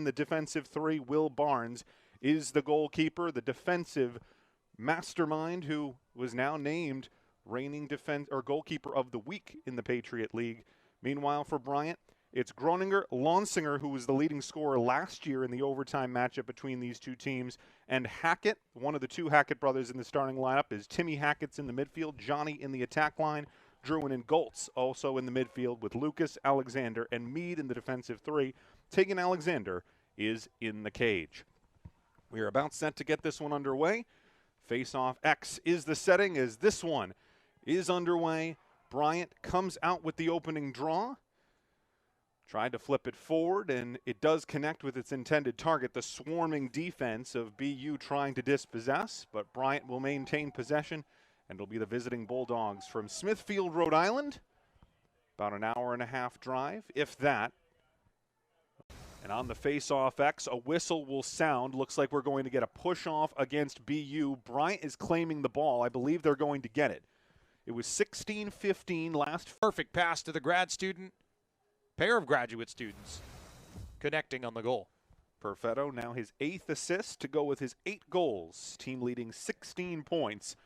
The defensive three, Will Barnes, is the goalkeeper, the defensive mastermind who was now named reigning goalkeeper of the week in the Patriot League. Meanwhile, for Bryant, it's Groninger Lonsinger, who was the leading scorer last year in the overtime matchup between these two teams, and Hackett, one of the two Hackett brothers in the starting lineup, is Timmy Hackett's in the midfield, Johnny in the attack line, Druin and Goltz also in the midfield with Lucas, Alexander, and Mead in the defensive three. Tegan Alexander is in the cage. We are about set to get this one underway. Face-off X is the setting as this one is underway. Bryant comes out with the opening draw. Tried to flip it forward, and it does connect with its intended target, the swarming defense of BU trying to dispossess, but Bryant will maintain possession, and it'll be the visiting Bulldogs from Smithfield, Rhode Island. About an hour and a half drive, if that. And on the face-off X, a whistle will sound. Looks like we're going to get a push-off against BU. Bryant is claiming the ball. I believe they're going to get it. It was 16-15 last. Perfect pass to the grad student. Pair of graduate students connecting on the goal. Perfetto, now his 8th assist to go with his 8 goals. Team leading 16 points.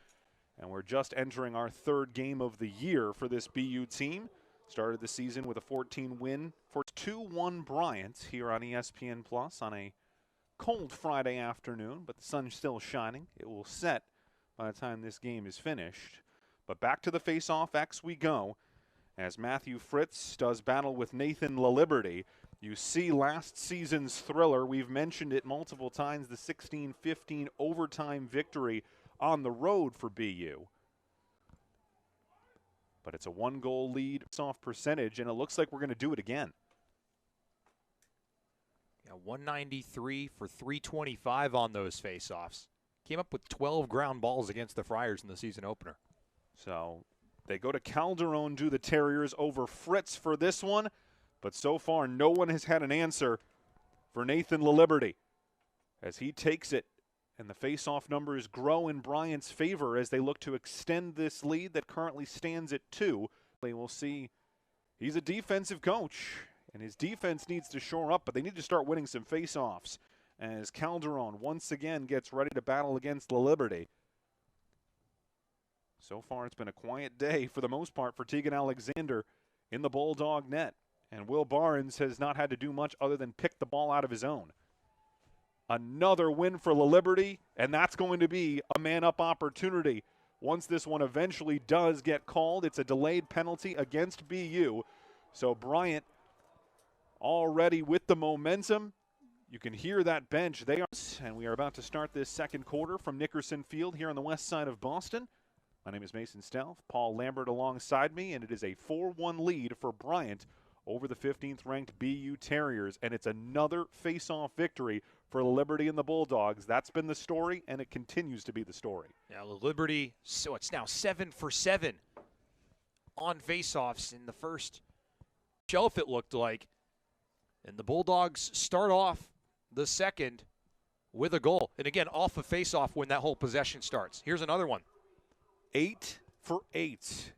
And we're just entering our 3rd game of the year for this BU team. Started the season with a 14 win for 2-1 Bryant here on ESPN Plus on a cold Friday afternoon, but the sun's still shining. It will set by the time this game is finished. But back to the face-off X we go as Matthew Fritz does battle with Nathan Laliberte. You see last season's thriller. We've mentioned it multiple times, the 16-15 overtime victory on the road for BU. But it's a 1-goal lead off percentage, and it looks like we're going to do it again. Yeah, 193 for 325 on those face-offs. Came up with 12 ground balls against the Friars in the season opener. So they go to Calderone, do the Terriers over Fritz for this one, but so far no one has had an answer for Nathan Laliberte as he takes it. And the face-off numbers grow in Bryant's favor as they look to extend this lead that currently stands at 2. We'll see. He's a defensive coach, and his defense needs to shore up, but they need to start winning some face-offs as Calderone once again gets ready to battle against Laliberte. So far, it's been a quiet day for the most part for Tegan Alexander in the Bulldog net, and Will Barnes has not had to do much other than pick the ball out of his own. Another win for Laliberte, and that's going to be a man-up opportunity. Once this one eventually does get called, it's a delayed penalty against BU. So Bryant already with the momentum. You can hear that bench. And we are about to start this second quarter from Nickerson Field here on the west side of Boston. My name is Mason Stelf, Paul Lambert alongside me, and it is a 4-1 lead for Bryant over the 15th-ranked BU Terriers, and it's another face-off victory for Laliberte and the Bulldogs. That's been the story, and it continues to be the story. Yeah, Laliberte, so it's now 7 for 7 on face-offs in the first shelf, it looked like. And the Bulldogs start off the second with a goal. And again, off a face-off when that whole possession starts. Here's another one. 8 for 8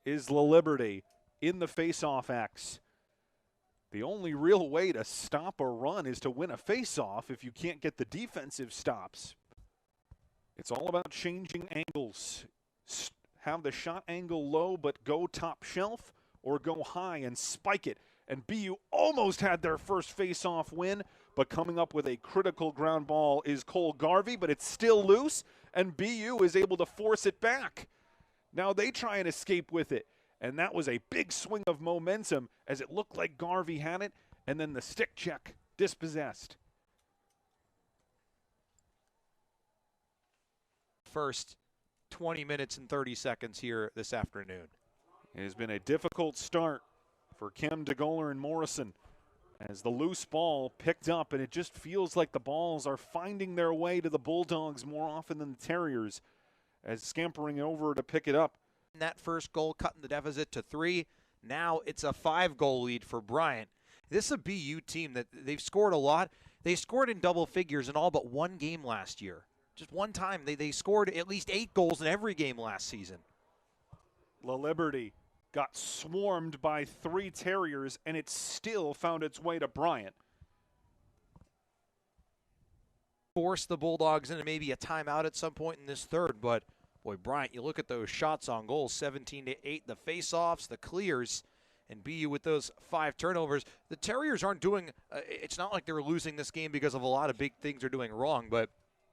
is Laliberte in the face-off X. The only real way to stop a run is to win a face-off if you can't get the defensive stops. It's all about changing angles. Have the shot angle low but go top shelf, or go high and spike it. And BU almost had their first face-off win, but coming up with a critical ground ball is Cole Garvey, but it's still loose, and BU is able to force it back. Now they try and escape with it. And that was a big swing of momentum as it looked like Garvey had it, and then the stick check dispossessed. First 20 minutes and 30 seconds here this afternoon. It has been a difficult start for Kim DeGoler and Morrison as the loose ball picked up, and it just feels like the balls are finding their way to the Bulldogs more often than the Terriers as scampering over to pick it up. That first goal cutting the deficit to 3. Now it's a 5-goal lead for Bryant. This is a BU team that they've scored a lot. They scored in double figures in all but one game last year. Just one time. They scored at least 8 goals in every game last season. Laliberte got swarmed by 3 Terriers, and it still found its way to Bryant. force the Bulldogs into maybe a timeout at some point in this third. But, boy, Bryant, you look at those shots on goal, 17-8, the face-offs, the clears, and BU with those 5 turnovers. The Terriers aren't doing it's not like they're losing this game because of a lot of big things they're doing wrong, but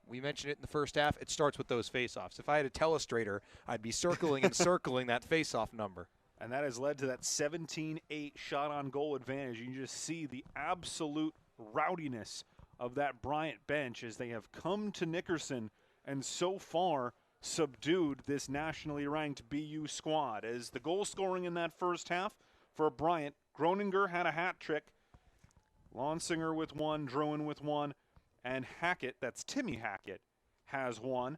we mentioned it in the first half. It starts with those face-offs. If I had a telestrator, I'd be circling and circling that face-off number. And that has led to that 17-8 shot on goal advantage. You can just see the absolute rowdiness of that Bryant bench as they have come to Nickerson and so far subdued this nationally ranked BU squad. As the goal scoring in that first half for Bryant, Groninger had a hat trick, Lonsinger with 1, Druin with 1, and Hackett, that's Timmy Hackett, has 1.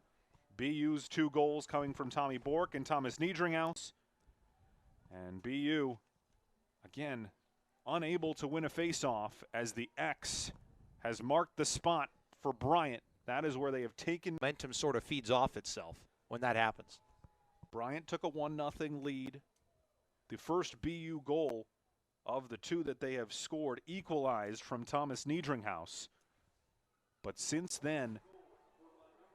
BU's 2 goals coming from Tommy Bork and Thomas Niedringhaus. And BU, again, unable to win a face-off as the X has marked the spot for Bryant. That is where they have taken. Momentum sort of feeds off itself when that happens. Bryant took a 1-0 lead. The first BU goal of the 2 that they have scored equalized from Thomas Niedringhaus. But since then,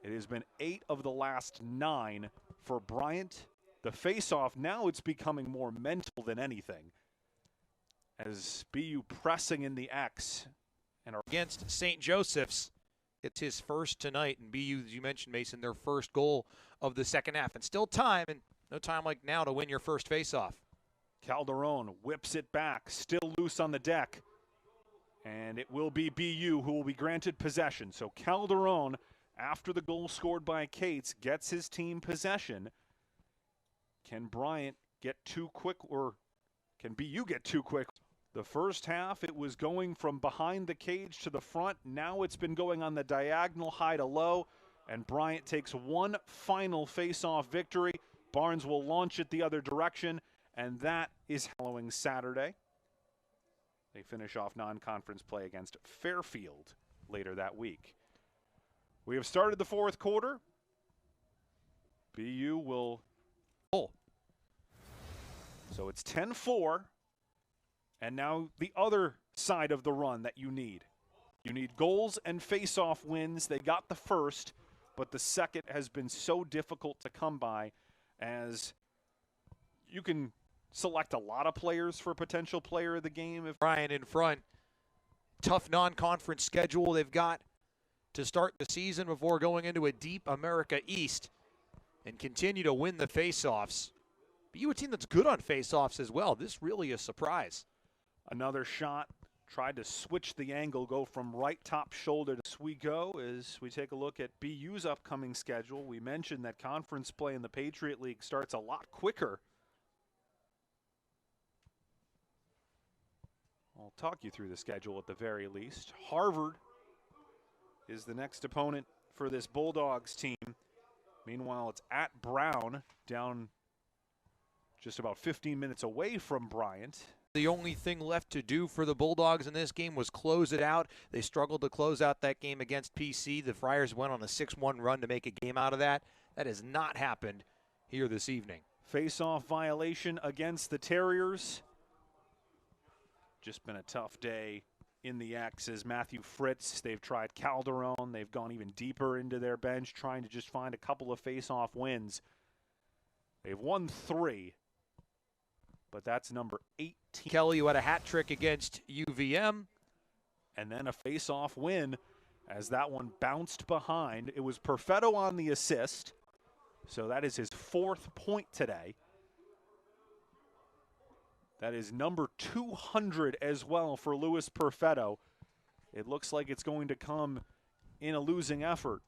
it has been 8 of the last 9 for Bryant. The face-off, now it's becoming more mental than anything, as BU pressing in the X. And against St. Joseph's, it's his first tonight, and BU, as you mentioned, Mason, their first goal of the second half. And still time, and no time like now to win your first face-off. Calderone whips it back, still loose on the deck. And it will be BU who will be granted possession. So Calderone, after the goal scored by Cates, gets his team possession. Can Bryant get too quick, or can BU get too quick? The first half, it was going from behind the cage to the front. Now it's been going on the diagonal high to low, and Bryant takes one final face-off victory. Barnes will launch it the other direction, and that is following Saturday. They finish off non-conference play against Fairfield later that week. We have started the fourth quarter. BU will... So it's 10-4, and now the other side of the run that you need. You need goals and face-off wins. They got the first, but the second has been so difficult to come by, as you can select a lot of players for potential player of the game. If Bryant in front, tough non-conference schedule they've got to start the season before going into a deep America East and continue to win the face-offs. But you a team that's good on face-offs as well. This really a surprise. Another shot, tried to switch the angle, go from right top shoulder to Swigo as we take a look at BU's upcoming schedule. We mentioned that conference play in the Patriot League starts a lot quicker. I'll talk you through the schedule at the very least. Harvard is the next opponent for this Bulldogs team. Meanwhile, it's at Brown, down just about 15 minutes away from Bryant. The only thing left to do for the Bulldogs in this game was close it out. They struggled to close out that game against PC. The Friars went on a 6-1 run to make a game out of that. That has not happened here this evening. Face-off violation against the Terriers. Just been a tough day in the X's. Matthew Fritz, they've tried Calderone. They've gone even deeper into their bench, trying to just find a couple of face-off wins. They've won 3, but that's number 18. Kelly, who had a hat trick against UVM. And then a face-off win as that one bounced behind. It was Perfetto on the assist, so that is his 4th point today. That is number 200 as well for Louis Perfetto. It looks like it's going to come in a losing effort